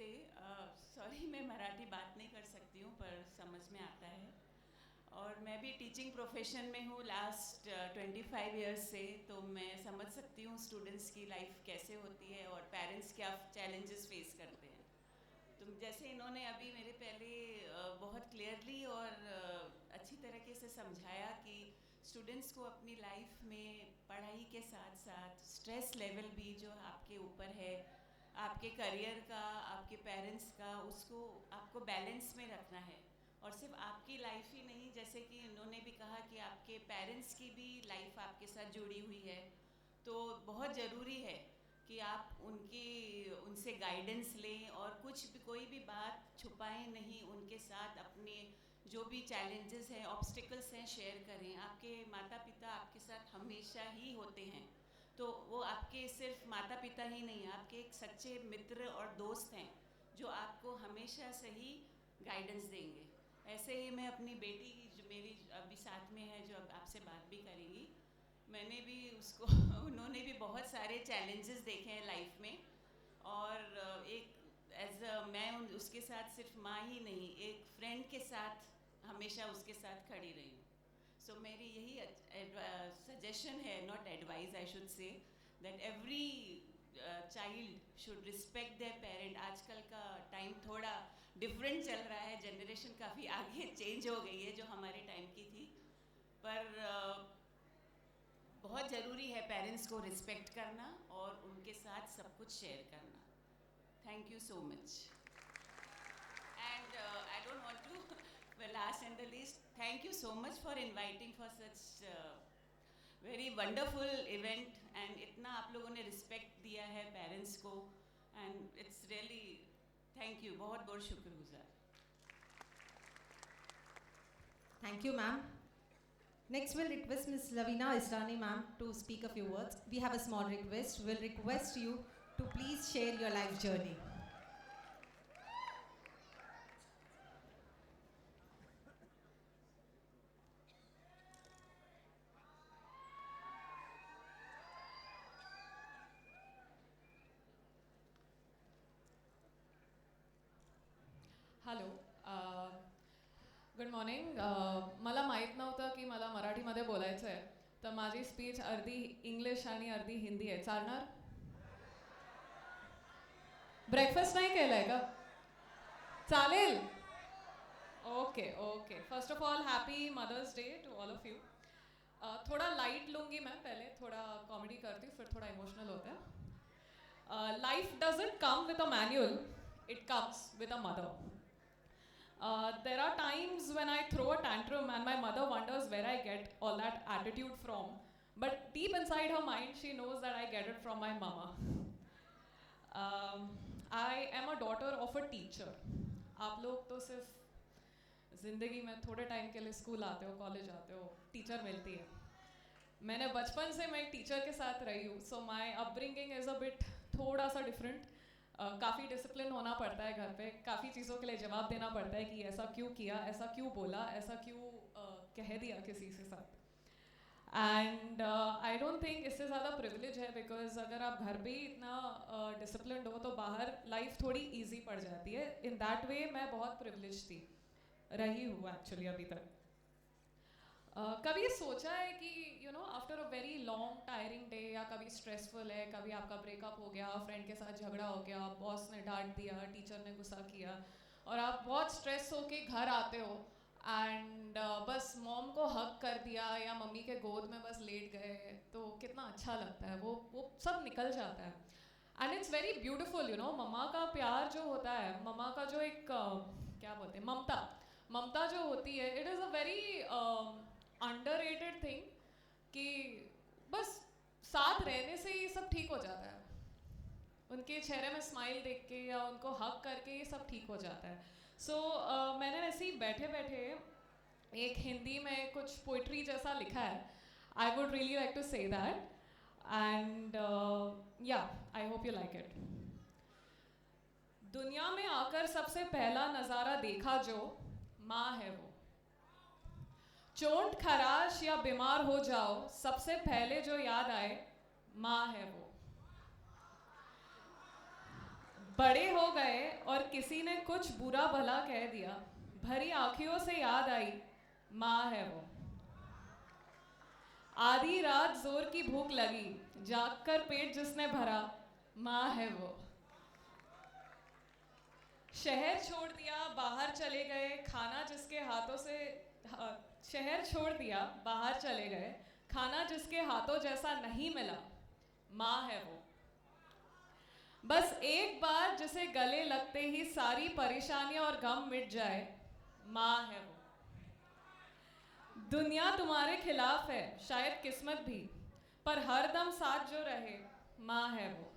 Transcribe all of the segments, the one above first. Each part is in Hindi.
नमस्ते। सॉरी मैं मराठी बात नहीं कर सकती हूँ पर समझ में आता है। और मैं भी टीचिंग प्रोफेशन में हूँ लास्ट 25 इयर्स से, तो मैं समझ सकती हूँ स्टूडेंट्स की लाइफ कैसे होती है और पेरेंट्स क्या चैलेंजेस फेस करते हैं। तो जैसे इन्होंने अभी मेरे पहले बहुत क्लियरली और अच्छी तरीके से समझाया कि स्टूडेंट्स को अपनी लाइफ में पढ़ाई के साथ साथ स्ट्रेस लेवल भी जो आपके ऊपर है, आपके करियर का, आपके पेरेंट्स का, उसको आपको बैलेंस में रखना है। और सिर्फ आपकी लाइफ ही नहीं, जैसे कि इन्होंने भी कहा कि आपके पेरेंट्स की भी लाइफ आपके साथ जुड़ी हुई है। तो बहुत ज़रूरी है कि आप उनसे गाइडेंस लें और कुछ भी कोई भी बात छुपाएं नहीं, उनके साथ अपने जो भी चैलेंजेस हैं, ऑब्स्टिकल्स हैं, शेयर करें। आपके माता पिता आपके साथ हमेशा ही होते हैं, तो वो आपके सिर्फ माता पिता ही नहीं, आपके एक सच्चे मित्र और दोस्त हैं जो आपको हमेशा सही गाइडेंस देंगे। ऐसे ही मैं अपनी बेटी जो मेरी अभी साथ में है, जो अब आपसे बात भी करेंगी, मैंने भी उसको उन्होंने भी बहुत सारे चैलेंजेस देखे हैं लाइफ में। और एक मैं उसके साथ सिर्फ माँ ही नहीं, एक फ्रेंड के साथ हमेशा उसके साथ खड़ी रही हूँ। सो मेरी यही सजेशन है, not advice I should say, that every child should respect there parent. आजकल का टाइम थोड़ा डिफरेंट चल रहा है, जनरेशन काफ़ी आगे चेंज हो गई है जो हमारे टाइम की थी, पर बहुत ज़रूरी है पेरेंट्स को रिस्पेक्ट करना और उनके साथ सब कुछ शेयर करना। Thank you so much. And I don't want to, well, last and the least, thank you so much for inviting for such very wonderful event, and इतना आप लोगों ने respect दिया है parents को, and it's really thank you, बहुत बहुत शुक्रगुजार। Thank you, ma'am. Next, we'll request Ms. Lavina Israni, ma'am, to speak a few words. We have a small request. We'll request you to please share your life journey. Hello, good morning. मला माहीत नव्हतं की मला मराठीमध्ये बोलायचं आहे, तर माझी स्पीच अर्धी इंग्लिश आणि अर्धी हिंदी आहे. चालणार? ब्रेकफास्ट नाही केलं आहे का? चालेल. Okay okay. First of all happy mother's day to all of you. थोड़ा लाइट लूँगी मैं पहले, थोड़ा कॉमेडी करती हूँ, फिर थोड़ा इमोशनल होता है. Life doesn't come with a manual, it comes with a mother. There are times when I throw a tantrum and my mother wonders where I get all that attitude from. But deep inside her mind, she knows that I get it from my mama. I am a daughter of a teacher. आप लोग तो सिर्फ ज़िंदगी में थोड़े टाइम के लिए स्कूल आते हो, कॉलेज आते हो, टीचर मिलती है. मैंने बचपन से मैं टीचर के साथ रही हूँ, so my upbringing is a bit थोड़ा सा डिफरेंट. काफ़ी डिसिप्लिन होना पड़ता है घर पे, काफ़ी चीज़ों के लिए जवाब देना पड़ता है कि ऐसा क्यों किया, ऐसा क्यों बोला, ऐसा क्यों कह दिया किसी के साथ. एंड आई डोंट थिंक इससे ज़्यादा प्रिविलेज है, बिकॉज अगर आप घर भी इतना डिसिप्लिन हो तो बाहर लाइफ थोड़ी ईजी पड़ जाती है. इन दैट वे मैं बहुत प्रिविलेज थी, रही हूँ एक्चुअली अभी तक. कभी सोचा है कि you know after a very long tiring day, या कभी स्ट्रेसफुल है, कभी आपका ब्रेकअप हो गया, फ्रेंड के साथ झगड़ा हो गया, बॉस ने डांट दिया, टीचर ने गुस्सा किया, और आप बहुत स्ट्रेस होके घर आते हो एंड बस मॉम को हग कर दिया या मम्मी के गोद में बस लेट गए, तो कितना अच्छा लगता है. वो सब निकल जाता है and it's very beautiful. You know मम्मा का प्यार जो होता है, मम्मा का जो एक क्या बोलते हैं, ममता, ममता जो होती है, it is a very underrated thing कि बस साथ रहने से ही सब ठीक हो जाता है. उनके चेहरे में स्माइल देख के या उनको हक करके ये सब ठीक हो जाता है. सो मैंने ऐसे ही बैठे बैठे एक हिंदी में कुछ पोइट्री जैसा लिखा है. I would really like to say that and या I hope you like it. दुनिया में आकर सबसे पहला नज़ारा देखा जो, माँ है वो. चोट खराश या बीमार हो जाओ, सबसे पहले जो याद आए, माँ है वो. बड़े हो गए और किसी ने कुछ बुरा भला कह दिया, भरी आंखियों से याद आई माँ है वो। आधी रात जोर की भूख लगी, जाग कर पेट जिसने भरा, माँ है वो। शहर छोड़ दिया बाहर चले गए, खाना जिसके हाथों से शहर छोड़ दिया बाहर चले गए, खाना जिसके हाथों जैसा नहीं मिला, माँ है वो। बस एक बार जिसे गले लगते ही सारी परेशानियां और गम मिट जाए, माँ है वो। दुनिया तुम्हारे खिलाफ है शायद किस्मत भी, पर हर दम साथ जो रहे, माँ है वो।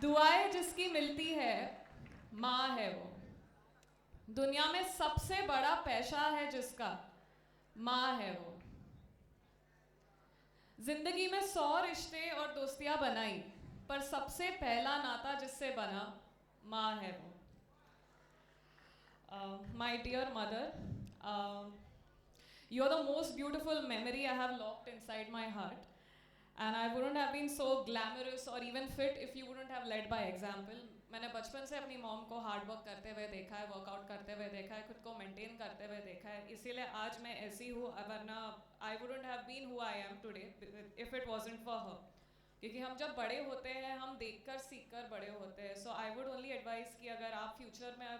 दुआएं जिसकी मिलती है, माँ है वो। दुनिया में सबसे बड़ा पैसा है जिसका, माँ है वो। जिंदगी में 100 रिश्ते और दोस्तियां बनाई, पर सबसे पहला नाता जिससे बना, माँ है वो। My dear mother, you're the most beautiful memory I have locked inside my heart, and I wouldn't have been so glamorous or even fit if you wouldn't have led by example. मैंने बचपन से अपनी मॉम को हार्ड वर्क करते हुए देखा है, वर्कआउट करते हुए देखा है, खुद को मेंटेन करते हुए देखा है, इसीलिए आज मैं ऐसी हूँ, वरना I wouldn't have been who I am today if it wasn't for her. क्योंकि हम जब बड़े होते हैं हम देखकर सीखकर बड़े होते हैं। सो आई वुड ओनली एडवाइस कि अगर आप फ्यूचर में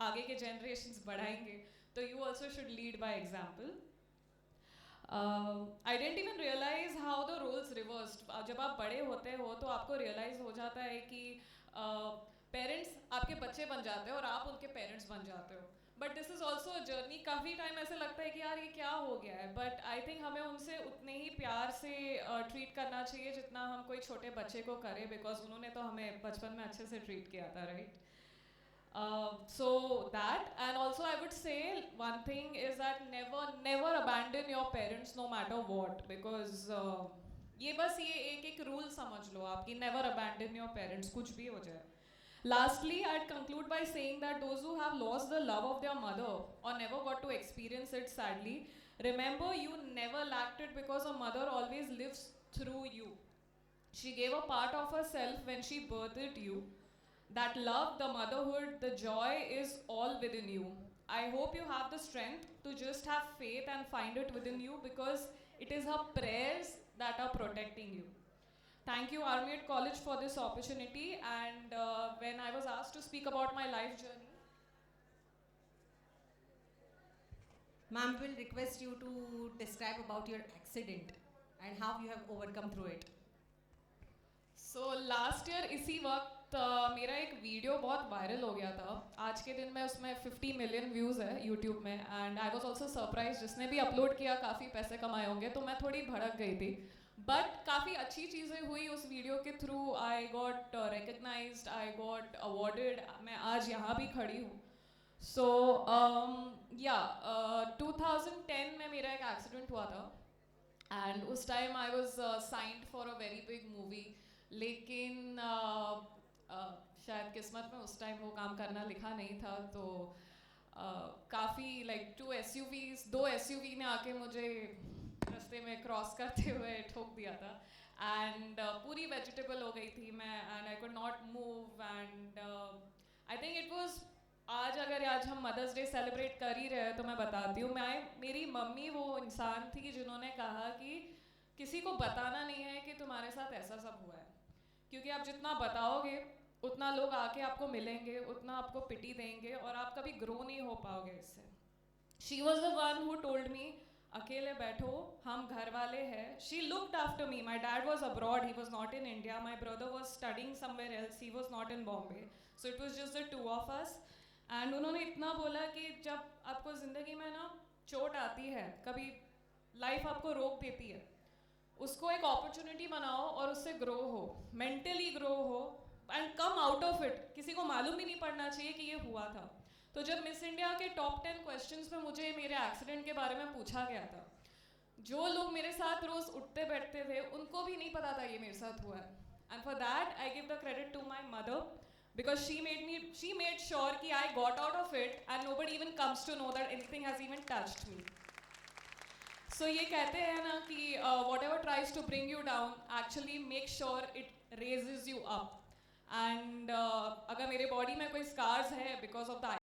आगे के जनरेशन्स बढ़ाएंगे तो you also should lead by example. I didn't even realise how the roles reversed. जब आप बड़े होते हो तो आपको रियलाइज हो जाता है कि पेरेंट्स आपके बच्चे बन जाते हैं और आप उनके पेरेंट्स बन जाते हो। But this is also a journey. काफ़ी टाइम ऐसे लगता है कि यार ये क्या हो गया है, बट आई थिंक हमें उनसे उतने ही प्यार से ट्रीट करना चाहिए जितना हम कोई छोटे बच्चे को करें, बिकॉज उन्होंने तो हमें बचपन में अच्छे से ट्रीट किया था, right? So that, and also I would say one thing is that never abandon your parents no matter what, because ये बस ये एक रूल समझ लो आपकी, never abandon your parents, कुछ भी हो जाए। Lastly, I'd conclude by saying that those who have lost the love of their mother or never got to experience it sadly, remember you never lacked it because a mother always lives through you. She gave a part of herself when she birthed you. That love, the motherhood, the joy is all within you. I hope you have the strength to just have faith and find it within you, because it is her prayers that are protecting you. Thank you Army College for this opportunity, and when I was asked to speak about my life journey. Ma'am, will request you to describe about your accident and how you have overcome through it. So last year इसी वक्त मेरा एक वीडियो बहुत वायरल हो गया था। आज के दिन में उसमें 50 मिलियन व्यूज़ है यूट्यूब में, and I was also surprise, जिसने भी अपलोड किया काफ़ी पैसे कमाए होंगे, तो मैं थोड़ी भड़क गई थी। बट काफ़ी अच्छी चीज़ें हुई उस वीडियो के थ्रू। I got recognised, I got awarded, मैं आज यहाँ भी खड़ी हूँ। सो या 2010 में मेरा एक एक्सीडेंट हुआ था, एंड उस time I was signed for a very big movie, लेकिन शायद किस्मत में उस टाइम वो काम करना लिखा नहीं था, तो काफ़ी लाइक 2 SUV ने आके मुझे रास्ते में क्रॉस करते हुए ठोक दिया था, एंड पूरी वेजिटेबल हो गई थी मैं, and I could not move, and I think it was आज हम मदर्स डे सेलिब्रेट कर ही रहे हैं तो मैं बताती हूँ। मेरी मम्मी वो इंसान थी जिन्होंने कहा कि किसी को बताना नहीं है कि तुम्हारे साथ ऐसा सब हुआ है, क्योंकि आप जितना बताओगे उतना लोग आके आपको मिलेंगे, उतना आपको पिटी देंगे और आप कभी ग्रो नहीं हो पाओगे इससे। She was the one who told me, अकेले बैठो, हम घर वाले हैं। She looked after me. My dad was abroad, he was not in India, my brother was studying somewhere else, he was not in Bombay, so it was just the 2 of us। And उन्होंने इतना बोला कि जब आपको ज़िंदगी में ना चोट आती है, कभी लाइफ आपको रोक देती है, उसको एक अपॉर्चुनिटी बनाओ और उससे ग्रो हो, मेंटली ग्रो हो, and come out of it. किसी को मालूम भी नहीं पड़ना चाहिए कि ये हुआ था। तो जब मिस इंडिया के टॉप 10 क्वेश्चंस में मुझे मेरे एक्सीडेंट के बारे में पूछा गया था, जो लोग मेरे साथ रोज उठते बैठते थे उनको भी नहीं पता था ये मेरे साथ हुआ है, and for that I give the credit to my mother, because she made sure कि I got out of it and nobody even comes to know that anything has even touched me. So ये कहते हैं ना कि whatever tries to bring you down, actually make sure it raises you up. And अगर मेरे बॉडी में कोई स्कार्स है बिकॉज ऑफ द